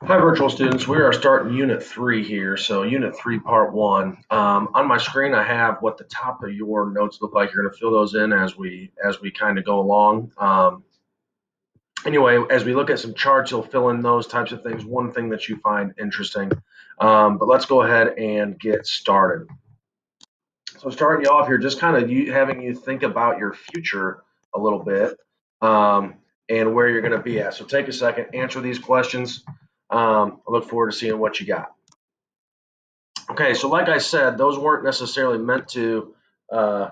Hi, virtual students. We are starting Unit 3 here. So, Unit 3, Part 1. On my screen, I have what the top of your notes look like. You're going to fill those in as we kind of go along. Anyway, as we look at some charts, you'll fill in those types of things. One thing that you find interesting. But let's go ahead and get started. So, starting you off here, just kind of having you think about your future a little bit um, and where you're going to be at. So, take a second, answer these questions. I look forward to seeing what you got. Okay, so like I said, those weren't necessarily meant to, uh,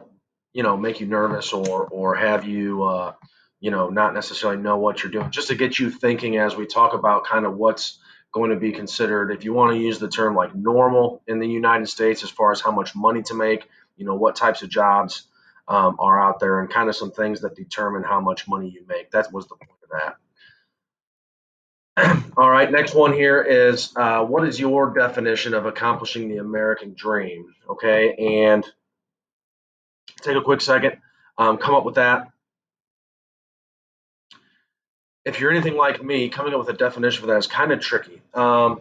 make you nervous or have you, not necessarily know what you're doing. Just to get you thinking as we talk about kind of what's going to be considered. If you want to use the term like normal in the United States, as far as how much money to make, what types of jobs are out there, and kind of some things that determine how much money you make. That was the point of that. All right, next one here is what is your definition of accomplishing the American dream? Okay, and take a quick second, come up with that. If you're anything like me, coming up with a definition for that is kind of tricky. The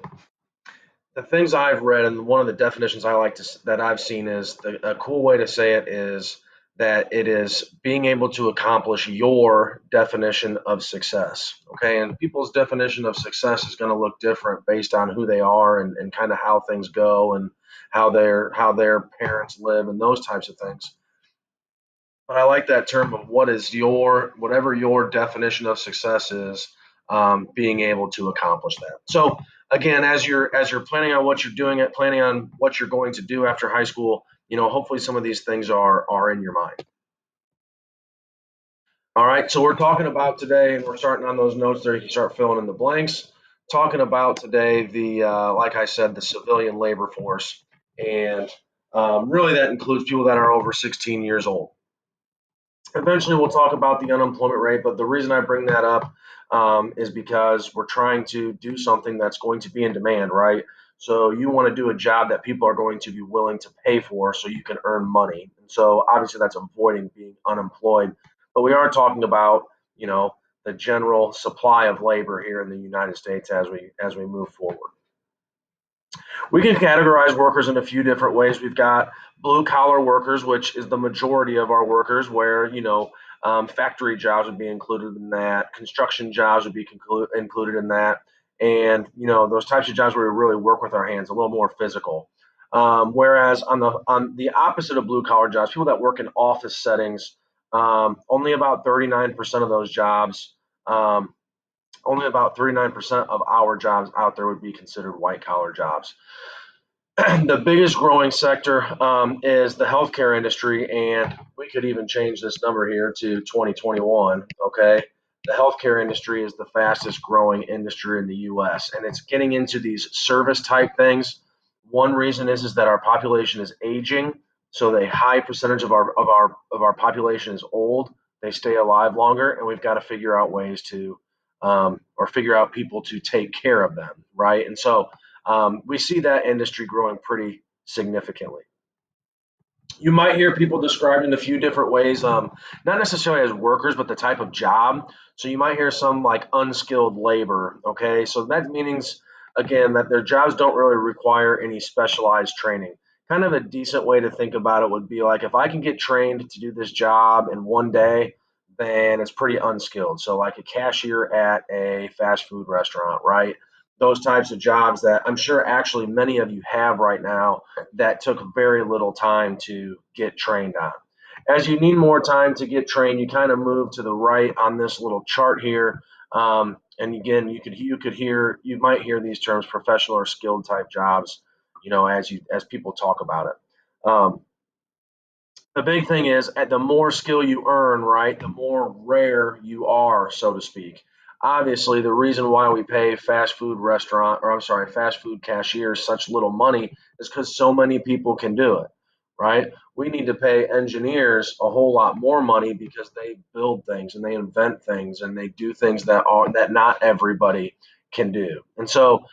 things I've read, and one of the definitions I like that I've seen is a cool way to say it is that it is being able to accomplish your definition of success. Okay, and people's definition of success is going to look different based on who they are and kind of how things go and how their parents live and those types of things. But I like that term of what is whatever your definition of success is, being able to accomplish that. So again, as you're planning on what you're doing, planning on what you're going to do after high school, hopefully some of these things are in your mind. All right, so we're talking about today, and we're starting on those notes there. You can start filling in the blanks. Talking about today like I said, the civilian labor force, and really that includes people that are over 16 years old. Eventually, we'll talk about the unemployment rate, but the reason I bring that up is because we're trying to do something that's going to be in demand, right? So you want to do a job that people are going to be willing to pay for so you can earn money. And so obviously that's avoiding being unemployed. But we are talking about, the general supply of labor here in the United States as we move forward. We can categorize workers in a few different ways. We've got blue collar workers, which is the majority of our workers, where factory jobs would be included in that, construction jobs would be included in that, and those types of jobs where we really work with our hands, a little more physical. Whereas on the opposite of blue collar jobs, people that work in office settings, only about 39% of those jobs. Only about 39% of our jobs out there would be considered white collar jobs. The biggest growing sector is the healthcare industry, and we could even change this number here to 2021. Okay, the healthcare industry is the fastest growing industry in the U.S., and it's getting into these service type things. One reason is that our population is aging, so a high percentage of our population is old. They stay alive longer, and we've got to figure out ways to or figure out people to take care of them, right? And so we see that industry growing pretty significantly. You might hear people described in a few different ways, not necessarily as workers, but the type of job. So you might hear some like unskilled labor. Okay, so that means again that their jobs don't really require any specialized training. Kind of a decent way to think about it would be like if I can get trained to do this job in one day, then it's pretty unskilled. So like a cashier at a fast food restaurant, right? Those types of jobs that I'm sure actually many of you have right now that took very little time to get trained on. As you need more time to get trained, you kind of move to the right on this little chart here. And again, you might hear these terms professional or skilled type jobs, as people talk about it. The big thing is at the more skill you earn, right, the more rare you are, so to speak. Obviously, the reason why we pay fast food cashiers such little money is because so many people can do it, right? We need to pay engineers a whole lot more money because they build things and they invent things and they do things that not everybody can do. And so,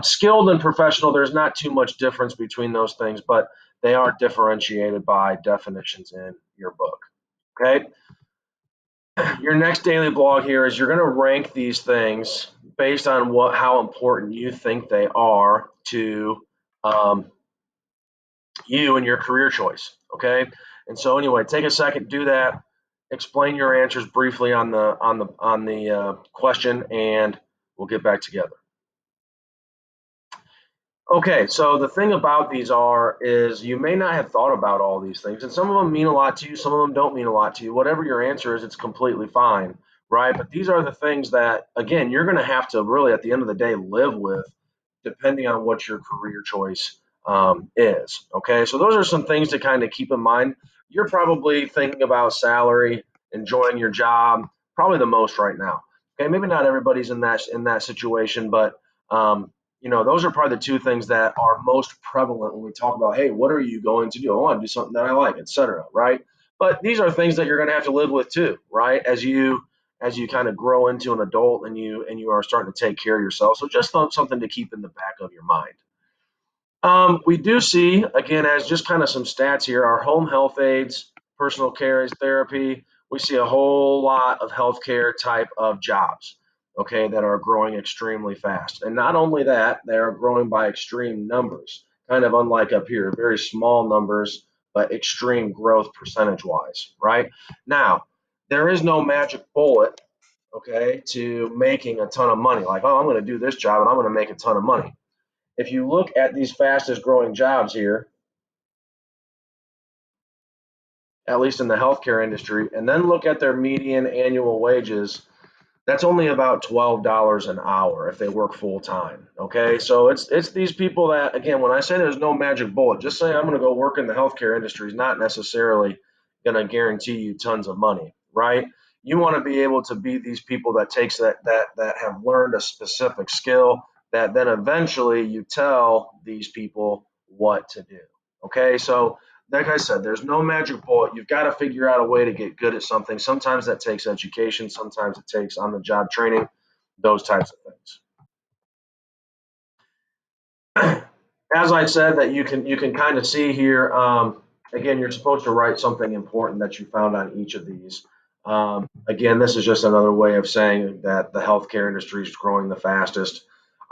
skilled and professional, there's not too much difference between those things, but they are differentiated by definitions in your book. Okay. Your next daily blog here is you're going to rank these things based on how important you think they are to um, you and your career choice. Okay. And so anyway, take a second, do that. Explain your answers briefly on the question, and we'll get back together. Okay, so the thing about these is you may not have thought about all these things, and some of them mean a lot to you, some of them don't mean a lot to you. Whatever your answer is, it's completely fine, right? But these are the things that, again, you're going to have to really, at the end of the day, live with, depending on what your career choice is. Okay, so those are some things to kind of keep in mind. You're probably thinking about salary, enjoying your job, probably the most right now. Okay, maybe not everybody's in that situation, but those are probably the two things that are most prevalent when we talk about, hey, what are you going to do? I want to do something that I like, etc. Right? But these are things that you're going to have to live with too, right? As you kind of grow into an adult and you are starting to take care of yourself. So just something to keep in the back of your mind. We do see, again, as just kind of some stats here, our home health aides, personal care aides, therapy, we see a whole lot of healthcare type of jobs, okay, that are growing extremely fast. And not only that, they are growing by extreme numbers, kind of unlike up here, very small numbers, but extreme growth percentage wise, right? Now, there is no magic bullet, okay, to making a ton of money. Like, oh, I'm going to do this job and I'm going to make a ton of money. If you look at these fastest growing jobs here, at least in the healthcare industry, and then look at their median annual wages, that's only about $12 an hour if they work full time. Okay, so it's these people that, again, when I say there's no magic bullet, just saying I'm going to go work in the healthcare industry is not necessarily going to guarantee you tons of money, right? You want to be able to be these people that takes that have learned a specific skill that then eventually you tell these people what to do. Okay, so like I said, there's no magic bullet. You've got to figure out a way to get good at something. Sometimes that takes education, sometimes it takes on the job training, those types of things. As I said, that you can kind of see here. Again, you're supposed to write something important that you found on each of these. Again, this is just another way of saying that the healthcare industry is growing the fastest.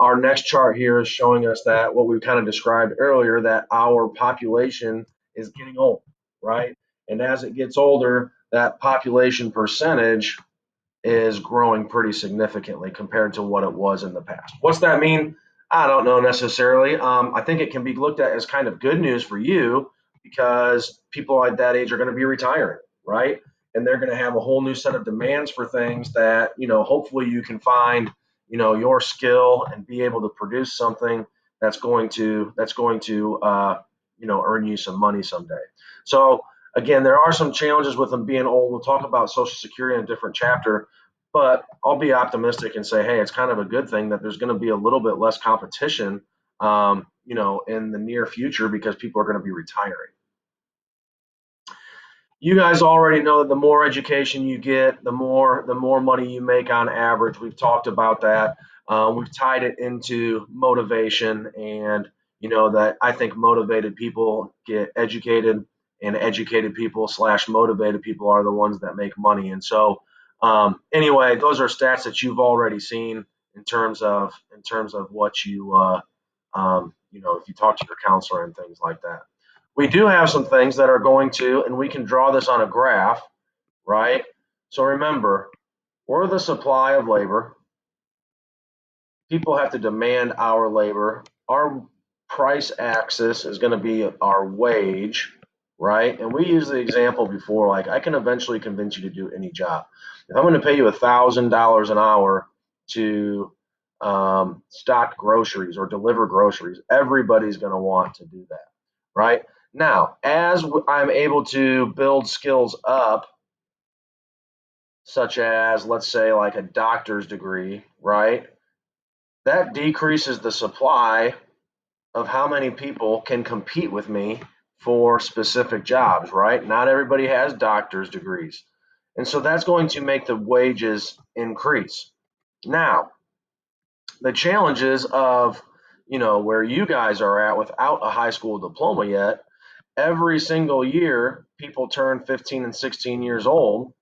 Our next chart here is showing us that what we kind of described earlier, that our population is getting old, right? And as it gets older, that population percentage is growing pretty significantly compared to what it was in the past. What's that mean? I don't know necessarily. I think it can be looked at as kind of good news for you because people at that age are going to be retiring, right? And they're going to have a whole new set of demands for things that, hopefully you can find, your skill and be able to produce something that's going to earn you some money someday. So again, there are some challenges with them being old. We'll talk about Social Security in a different chapter, but I'll be optimistic and say, hey, it's kind of a good thing that there's going to be a little bit less competition, in the near future because people are going to be retiring. You guys already know that the more education you get, the more money you make on average. We've talked about that. We've tied it into motivation, and that I think motivated people get educated, and educated people slash motivated people are the ones that make money. And so, anyway, those are stats that you've already seen in terms of what if you talk to your counselor and things like that. We do have some things that are going to, and we can draw this on a graph, right? So remember, we're the supply of labor. People have to demand our labor. Our price axis is going to be our wage, right? And we use the example before, like I can eventually convince you to do any job. If I'm going to pay you $1,000 an hour to stock groceries or deliver groceries, everybody's going to want to do that, right? Now, as I'm able to build skills up, such as, let's say, like a doctor's degree, right? That decreases the supply of how many people can compete with me for specific jobs, right? Not everybody has doctor's degrees. And so that's going to make the wages increase. Now, the challenges of, where you guys are at without a high school diploma yet, every single year people turn 15 and 16 years old,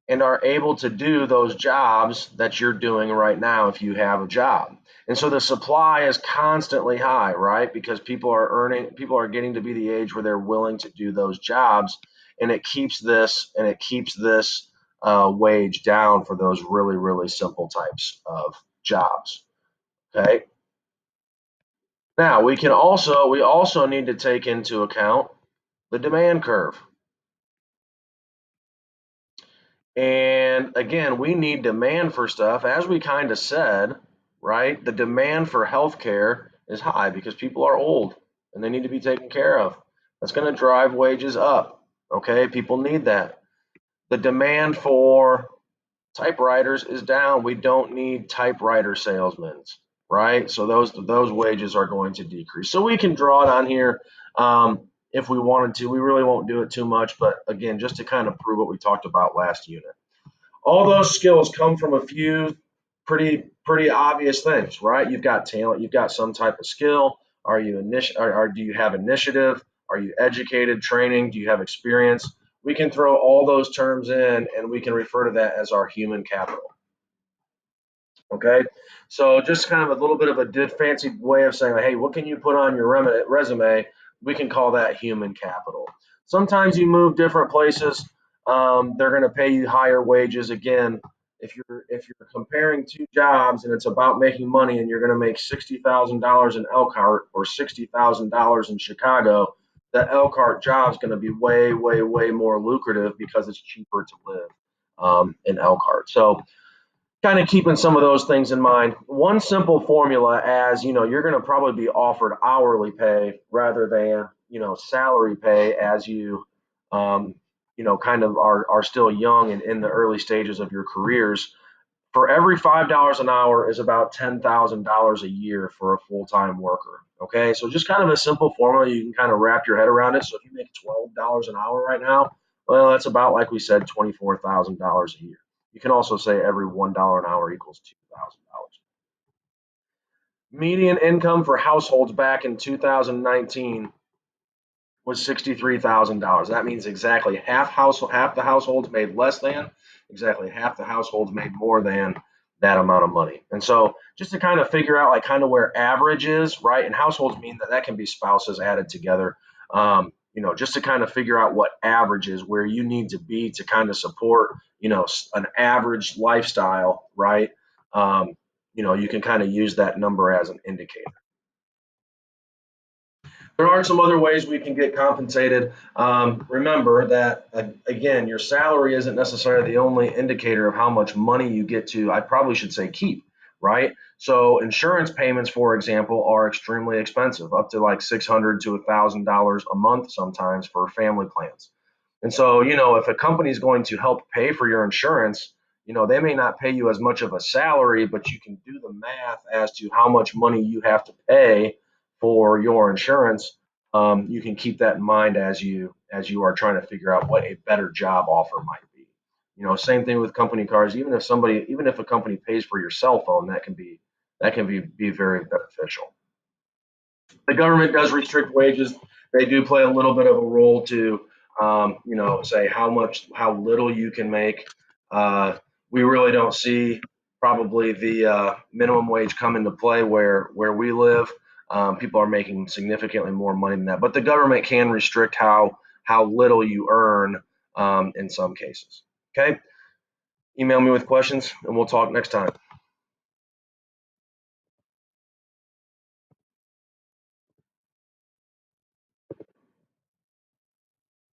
and are able to do those jobs that you're doing right now if you have a job. And so the supply is constantly high, right? Because people are getting to be the age where they're willing to do those jobs, and it keeps this wage down for those really, really simple types of jobs. Okay. Now we also need to take into account the demand curve. And again, we need demand for stuff. As we kind of said, right? The demand for healthcare is high because people are old and they need to be taken care of. That's going to drive wages up. Okay, people need that. The demand for typewriters is down. We don't need typewriter salesmen, right? So those wages are going to decrease. So we can draw it on here if we wanted to. We really won't do it too much, but again, just to kind of prove what we talked about last unit. All those skills come from a few pretty obvious things, right? You've got talent, you've got some type of skill. Are you or do you have initiative? Are you educated, training? Do you have experience? We can throw all those terms in and we can refer to that as our human capital. Okay, so just kind of a little bit of a fancy way of saying, hey, what can you put on your resume? We can call that human capital. Sometimes you move different places. They're going to pay you higher wages. Again, if you're comparing two jobs and it's about making money, and you're going to make $60,000 in Elkhart or $60,000 in Chicago, the Elkhart job is going to be way more lucrative because it's cheaper to live in Elkhart. So kind of keeping some of those things in mind. One simple formula, as you know, you're going to probably be offered hourly pay rather than salary pay as um, kind of are still young and in the early stages of your careers. For every $5 an hour is about $10,000 a year for a full-time worker. Okay, so just kind of a simple formula you can kind of wrap your head around it. So if you make $12 an hour right now, well, that's about, like we said, $24,000 a year. You can also say every $1 an hour equals $2,000. Median income for households back in 2019 was $63,000. That means exactly half the households made less than, exactly half the households made more than that amount of money. And so just to kind of figure out like kind of where average is, right? And households mean that can be spouses added together. Just to kind of figure out what average is, where you need to be to kind of support, an average lifestyle, right? You can kind of use that number as an indicator. There are some other ways we can get compensated. Remember that, again, your salary isn't necessarily the only indicator of how much money you get to, I probably should say, keep, right? So insurance payments, for example, are extremely expensive, up to like $600 to $1,000 a month sometimes for family plans. And so, if a company is going to help pay for your insurance, they may not pay you as much of a salary, but you can do the math as to how much money you have to pay for your insurance. You can keep that in mind as you are trying to figure out what a better job offer might be. Same thing with company cars. Even if a company pays for your cell phone, that can be very beneficial. The government does restrict wages. They do play a little bit of a role to, say how little you can make. We really don't see probably the minimum wage come into play where we live. People are making significantly more money than that, but the government can restrict how little you earn in some cases. Okay, email me with questions, and we'll talk next time.